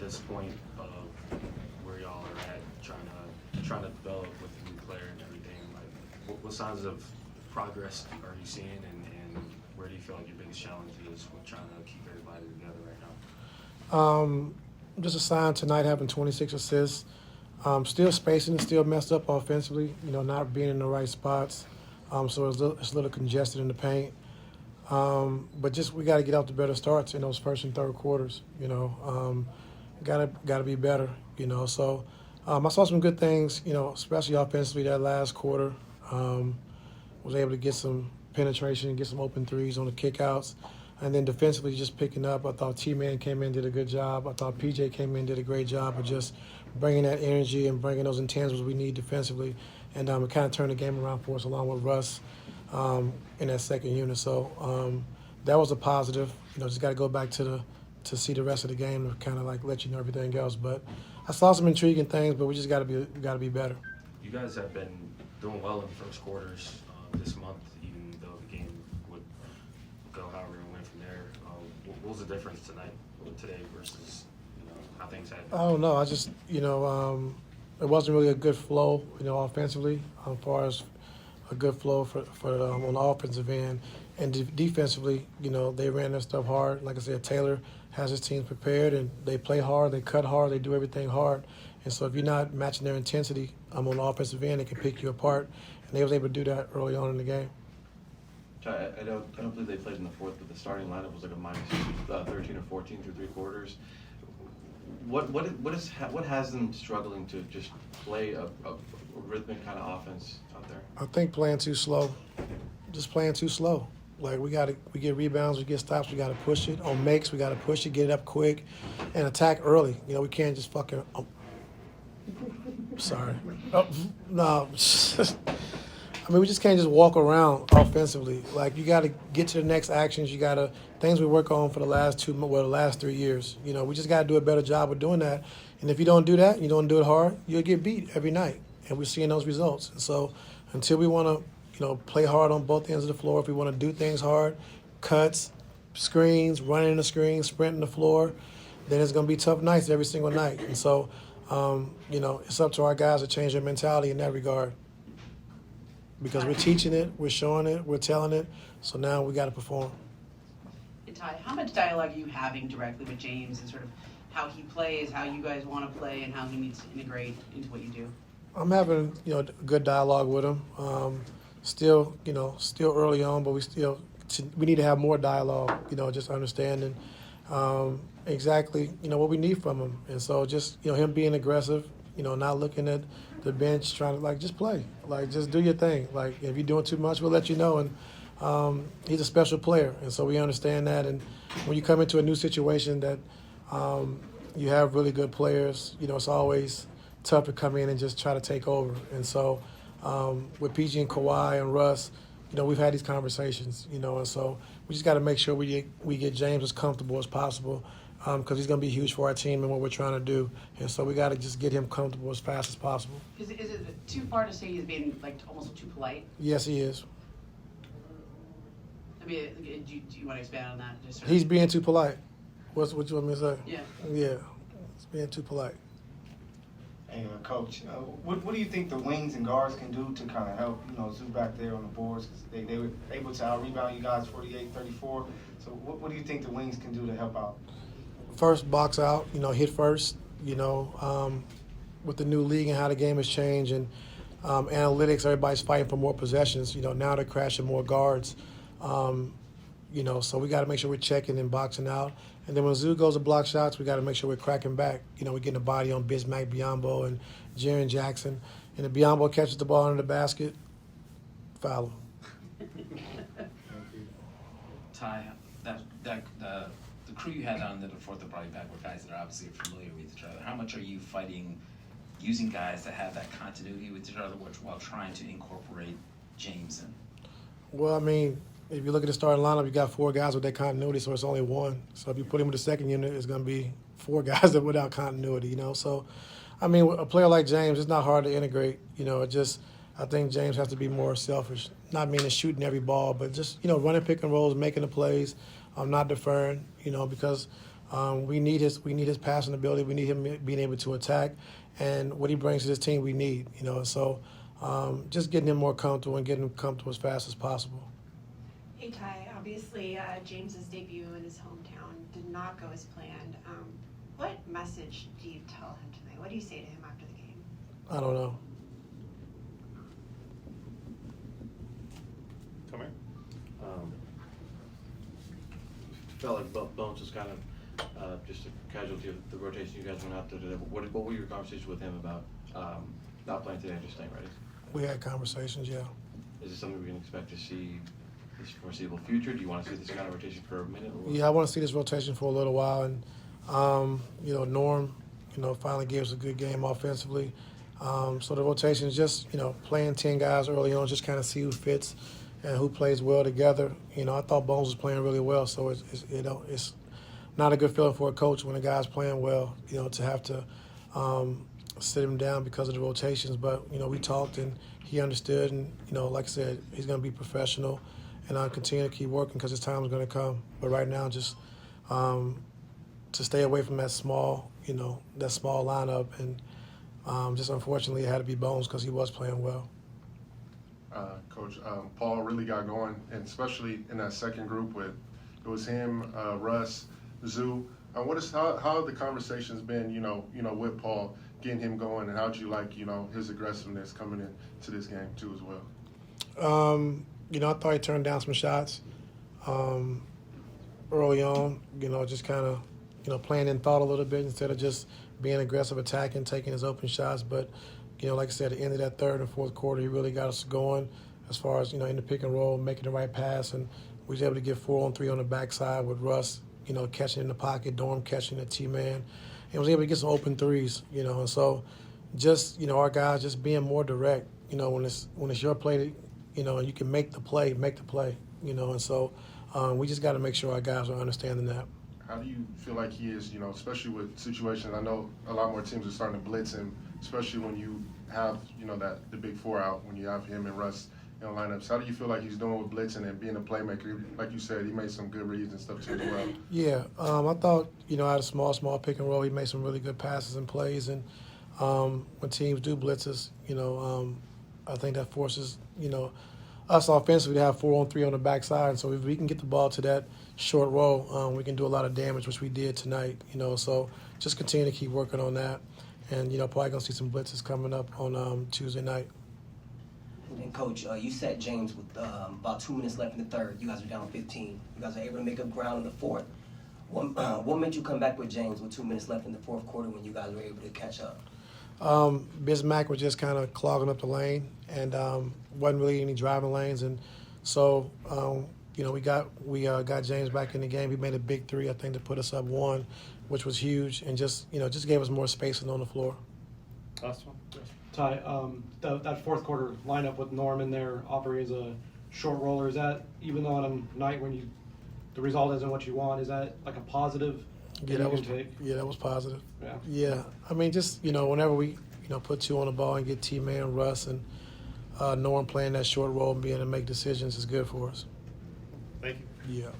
this point of where y'all are at, trying to develop with a new player and everything? Like, what signs of progress are you seeing, and where do you feel like your biggest challenge is with trying to keep everybody together right now? Just a sign tonight having 26 assists. Still spacing, still messed up offensively, not being in the right spots. So it's a little congested in the paint. But just we got to get out to better starts in those first and third quarters. Got to be better. So I saw some good things. Especially offensively that last quarter. Was able to get some penetration, get some open threes on the kickouts, and then defensively just picking up. I thought T-Man came in, did a good job. I thought PJ came in, did a great job of just bringing that energy and bringing those intangibles we need defensively, and it kind of turned the game around for us along with Russ in that second unit. So that was a positive. Just got to go back to see the rest of the game to kind of like let you know everything else. But I saw some intriguing things, but we just got to be better. You guys have been doing well in the first quarters this month, even though the game would go however it went from there. What was the difference today versus how things had been? I don't know. I just it wasn't really a good flow, offensively, as far as a good flow for on the offensive end, and defensively, they ran their stuff hard. Like I said, Taylor has his teams prepared, and they play hard, they cut hard, they do everything hard. And so if you're not matching their intensity on the offensive end, it can pick you apart. And they was able to do that early on in the game. I don't believe they played in the fourth, but the starting lineup was like a minus 13 or 14 through three quarters. What has them struggling to just play a rhythmic kind of offense out there? I think playing too slow. Just playing too slow. Like we get rebounds, we get stops, we got to push it. On makes, we got to push it, get it up quick, and attack early. We can't just fucking. Sorry. Oh, no. We just can't just walk around offensively. Like, you got to get to the next actions. You got to things we work on for the last 3 years. We just got to do a better job of doing that. And if you don't do that, you don't do it hard, you'll get beat every night. And we're seeing those results. And so until we want to, play hard on both ends of the floor, if we want to do things hard, cuts, screens, running the screens, sprinting the floor, then it's going to be tough nights every single night. And so, it's up to our guys to change their mentality in that regard. Because we're teaching it, we're showing it, we're telling it, so now we got to perform. Hey, Ty, how much dialogue are you having directly with James and sort of how he plays, how you guys want to play, and how he needs to integrate into what you do? I'm having, good dialogue with him. Still early on, but we need to have more dialogue, just understanding exactly, what we need from him. And so just, him being aggressive, not looking at the bench, trying to, just play. Just do your thing. If you're doing too much, we'll let you know. And he's a special player, and so we understand that. And when you come into a new situation that you have really good players, it's always tough to come in and just try to take over. And so with PG and Kawhi and Russ, we've had these conversations, and so we just got to make sure we get James as comfortable as possible, because he's going to be huge for our team and what we're trying to do. And so we got to just get him comfortable as fast as possible. Is it too far to say he's being almost too polite? Yes, he is. Do you want to expand on that? He's being too polite. What you want me to say? Yeah. Yeah, he's being too polite. Hey, Coach, what do you think the wings and guards can do to kind of help, Zoo back there on the boards? Because they were able to out-rebound you guys 48-34. So what do you think the wings can do to help out? First, box out, hit first, with the new league and how the game has changed and analytics, everybody's fighting for more possessions. Now they're crashing more guards. So we got to make sure we're checking and boxing out. And then when Zoo goes to block shots, we got to make sure we're cracking back. We're getting a body on Bismack Biyombo and Jaren Jackson. And if Biyombo catches the ball under the basket, foul him. Ty, the crew you had on the fourth that brought you back were guys that are obviously familiar with each other. How much are you fighting using guys that have that continuity with each other while trying to incorporate James in? Well, if you look at the starting lineup, you got 4 guys with that continuity, so it's only 1. So if you put him in the second unit, it's going to be 4 guys that without continuity, So, a player like James, it's not hard to integrate. I think James has to be more selfish. Not meaning shooting every ball, but just, running pick and rolls, making the plays, not deferring, because We need his passing ability. We need him being able to attack, and what he brings to this team, we need. So just getting him more comfortable and getting him comfortable as fast as possible. Hey Ty, obviously James's debut in his hometown did not go as planned. What message do you tell him tonight? What do you say to him after the game? I don't know. Come here. Felt like Bones was kind of just a casualty of the rotation you guys went out there today. What were your conversations with him about not playing today and just staying ready? We had conversations, yeah. Is this something we can expect to see this foreseeable future? Do you want to see this kind of rotation for a minute? Or? Yeah, I want to see this rotation for a little while, and Norm, finally gave us a good game offensively. So the rotation is just playing 10 guys early on, just kind of see who fits and who plays well together. I thought Bones was playing really well, so it's not a good feeling for a coach when a guy's playing well, to have to sit him down because of the rotations. But we talked and he understood, and like I said, he's going to be professional, and I'll continue to keep working because his time is going to come. But right now, just to stay away from that small lineup, and just unfortunately it had to be Bones because he was playing well. Coach, Paul really got going, and especially in that second group with it was him, Russ, Zoo. How have the conversations been, with Paul, getting him going, and how'd you like, his aggressiveness coming into this game too as well? I thought he turned down some shots early on. Just kind of playing in thought a little bit instead of just being aggressive, attacking, taking his open shots. But like I said, at the end of that third and fourth quarter, he really got us going as far as, in the pick and roll, making the right pass. And we was able to get 4-on-3 on the backside with Russ, catching in the pocket, Dorm catching the T-man. And was able to get some open threes, And so just, our guys just being more direct, when it's your play, and you can make the play, And so we just got to make sure our guys are understanding that. How do you feel like he is, especially with situations? I know a lot more teams are starting to blitz him, especially when you have, the big four out, when you have him and Russ in lineups. How do you feel like he's doing with blitzing and being a playmaker? Like you said, he made some good reads and stuff too as well. Yeah, I thought, out of small pick and roll, he made some really good passes and plays. And when teams do blitz us, I think that forces, us offensively to have 4-on-3 on the backside. And so if we can get the ball to that short roll, we can do a lot of damage, which we did tonight. So just continue to keep working on that. And, probably going to see some blitzes coming up on Tuesday night. And then, Coach, you set James with about 2 minutes left in the third. You guys are down 15. You guys are able to make up ground in the fourth. What made you come back with James with 2 minutes left in the fourth quarter when you guys were able to catch up? Bismack was just kind of clogging up the lane, and wasn't really any driving lanes. And so, we got James back in the game. He made a big three, I think, to put us up 1, which was huge, and just gave us more spacing on the floor. Last one. Yes. Ty, that fourth quarter lineup with Norm in there operating as a short roller, is that, even though on a night when the result isn't what you want, is that like a positive? Yeah, that was positive. Yeah. Yeah, I mean, just whenever we put 2 on the ball and get T-Man, Russ, and Norm playing that short role and being able to make decisions is good for us. Thank you. Yeah.